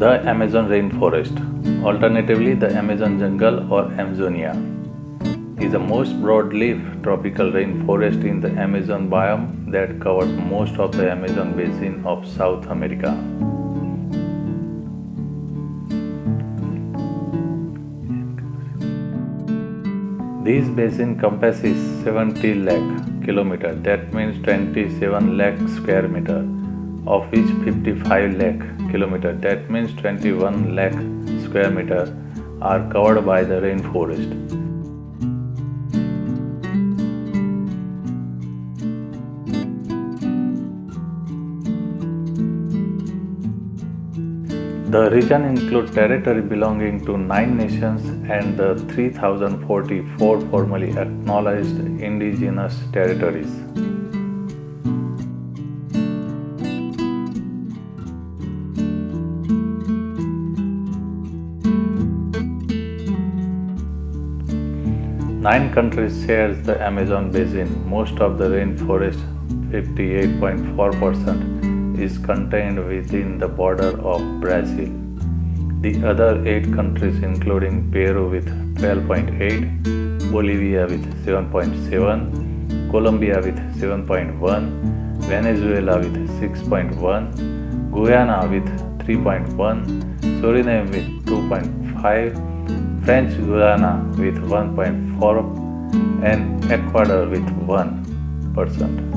The Amazon rainforest, alternatively the Amazon jungle or Amazonia, is the most broadleaf tropical rainforest in the Amazon biome that covers most of the Amazon basin of South America. This basin compasses 70 lakh kilometer, that means 27 lakh square meter, of which 55 lakh kilometer, that means 21 lakh square meter, are covered by the rainforest. The region includes territory belonging to 9 nations and the 3,044 formally acknowledged indigenous territories. Nine countries share the Amazon basin. Most of the rainforest, 58.4%, is contained within the border of Brazil. The other 8 countries, including Peru with 12.8, Bolivia with 7.7, Colombia with 7.1, Venezuela with 6.1, Guyana with 3.1, Suriname with 2.5, French Guiana with 1.4, and Ecuador with 1%.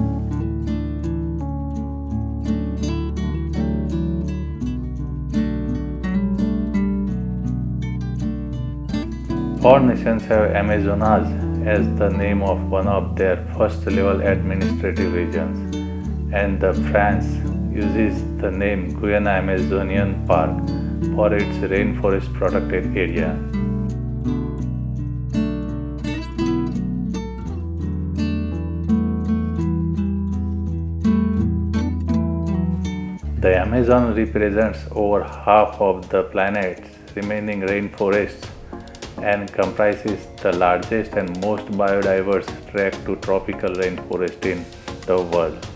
Four nations have Amazonas as the name of one of their first-level administrative regions, and France uses the name Guyana Amazonian Park for its rainforest protected area. The Amazon represents over half of the planet's remaining rainforests and comprises the largest and most biodiverse tract to tropical rainforest in the world.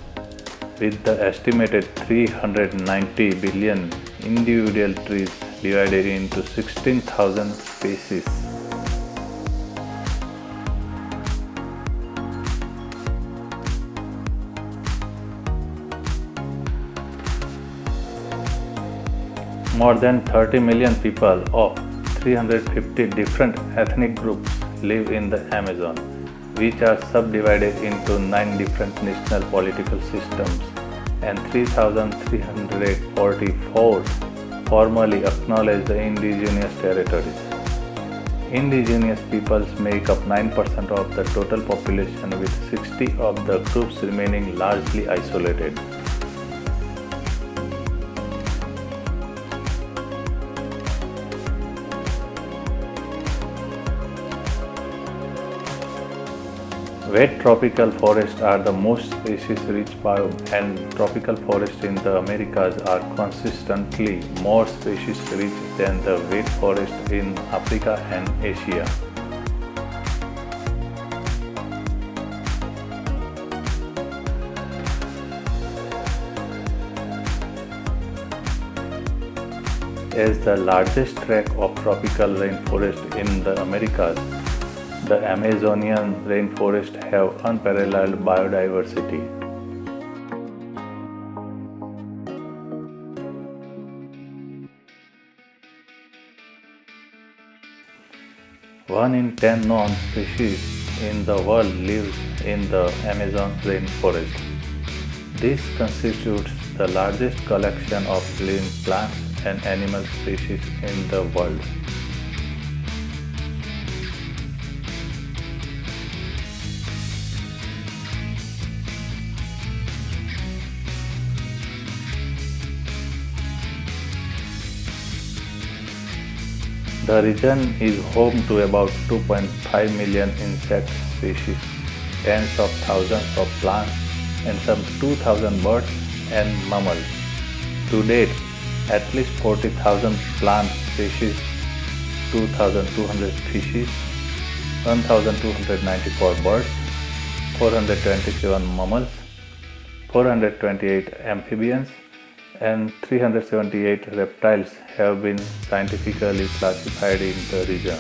With the estimated 390 billion individual trees divided into 16,000 species. More than 30 million people of 350 different ethnic groups live in the Amazon, which are subdivided into 9 different national political systems and 3,344 formally acknowledged indigenous territories. Indigenous peoples make up 9% of the total population, with 60 of the groups remaining largely isolated. Wet tropical forests are the most species-rich biome, and tropical forests in the Americas are consistently more species-rich than the wet forests in Africa and Asia. As the largest tract of tropical rainforest in the Americas, the Amazonian rainforest have unparalleled biodiversity. One in 10 known species in the world lives in the Amazon rainforest. This constitutes the largest collection of living plants and animal species in the world. The region is home to about 2.5 million insect species, tens of thousands of plants, and some 2,000 birds and mammals. To date, at least 40,000 plant species, 2,200 fishes, 1,294 birds, 427 mammals, 428 amphibians, and 378 reptiles have been scientifically classified in the region.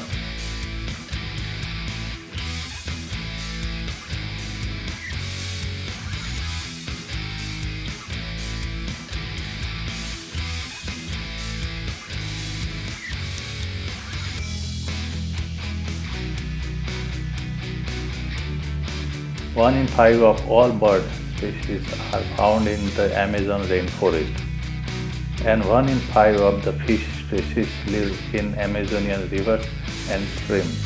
One in five of all bird species are found in the Amazon rainforest, and one in five of the fish species live in Amazonian rivers and streams.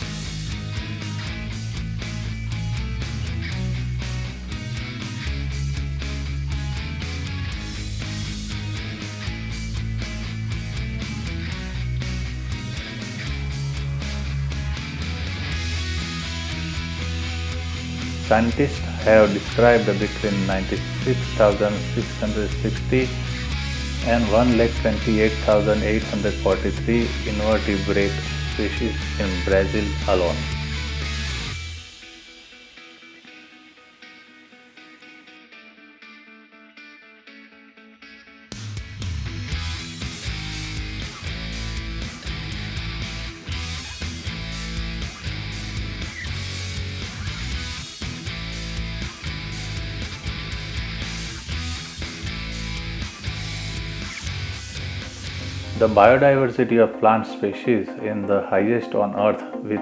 Scientists have described between 96,660 and 128,843 invertebrate species in Brazil alone. The biodiversity of plant species is the highest on earth, with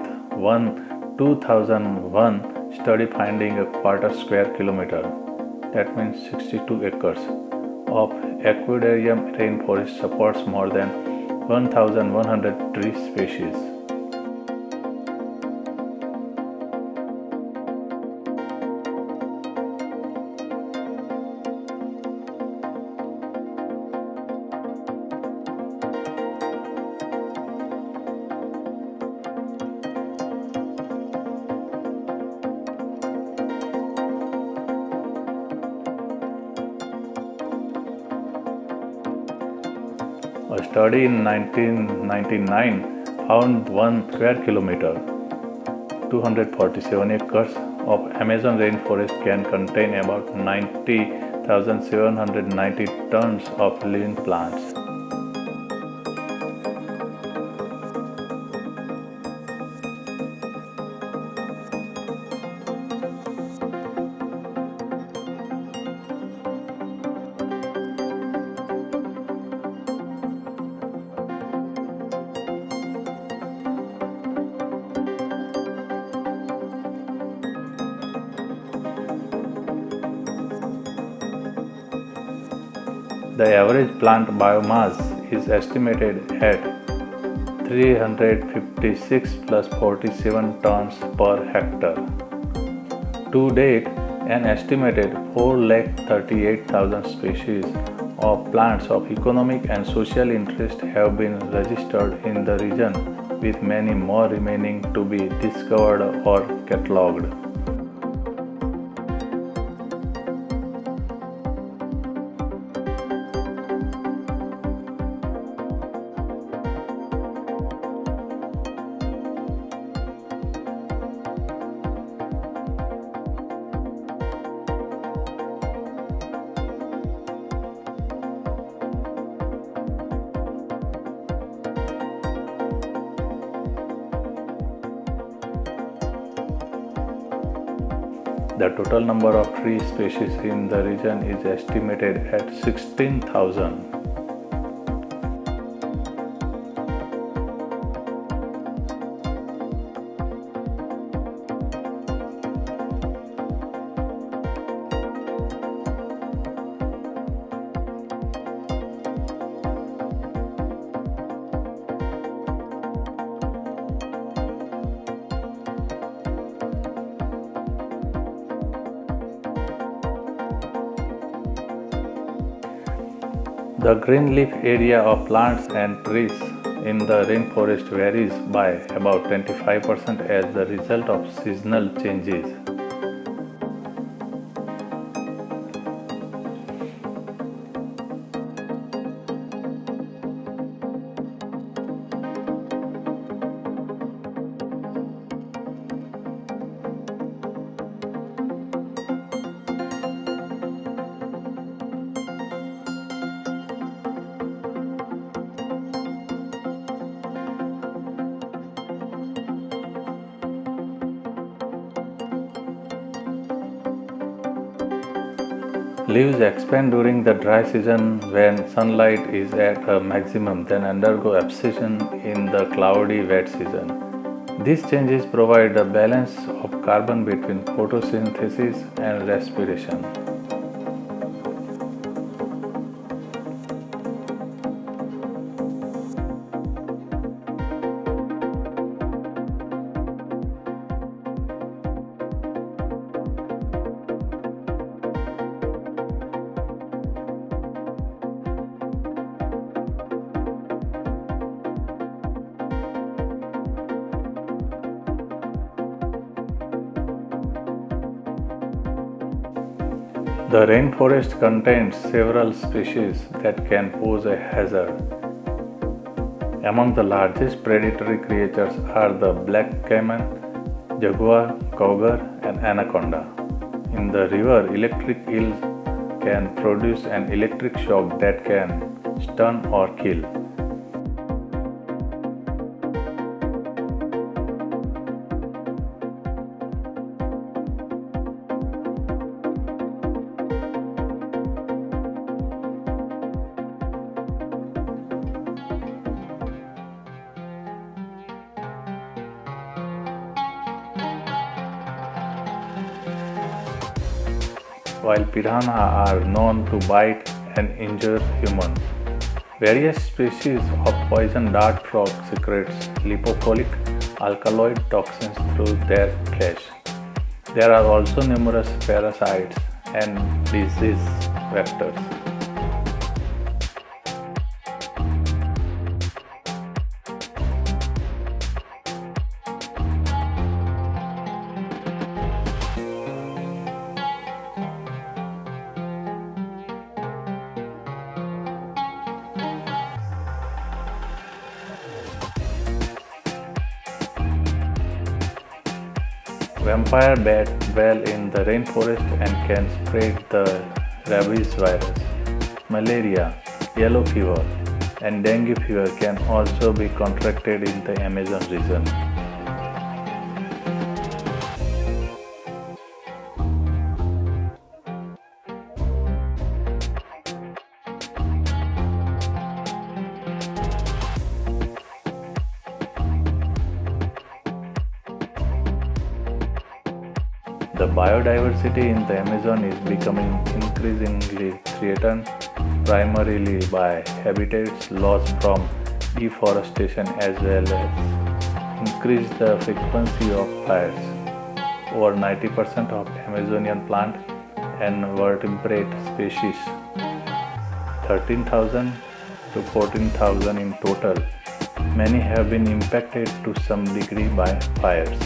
2001 study finding a quarter square kilometer, that means 62 acres, of aquarium rainforest supports more than 1,100 tree species. A study in 1999 found 1 square kilometer, 247 acres, of Amazon rainforest can contain about 90,790 tons of living plants. The average plant biomass is estimated at 356 plus 47 tons per hectare. To date, an estimated 438,000 species of plants of economic and social interest have been registered in the region, with many more remaining to be discovered or catalogued. The total number of tree species in the region is estimated at 16,000. The green leaf area of plants and trees in the rainforest varies by about 25% as the result of seasonal changes. Leaves expand during the dry season when sunlight is at a maximum, then undergo abscission in the cloudy wet season. These changes provide a balance of carbon between photosynthesis and respiration. The rainforest contains several species that can pose a hazard. Among the largest predatory creatures are the black caiman, jaguar, cougar, and anaconda. In the river, electric eels can produce an electric shock that can stun or kill. While piranha are known to bite and injure humans, various species of poison dart frog secretes lipophilic alkaloid toxins through their flesh. There are also numerous parasites and disease vectors. Vampire bats dwell in the rainforest and can spread the rabies virus. Malaria, yellow fever, and dengue fever can also be contracted in the Amazon region. The biodiversity in the Amazon is becoming increasingly threatened primarily by habitats lost from deforestation as well as increased the frequency of fires. Over 90% of Amazonian plant and vertebrate species, 13,000 to 14,000 in total, many have been impacted to some degree by fires.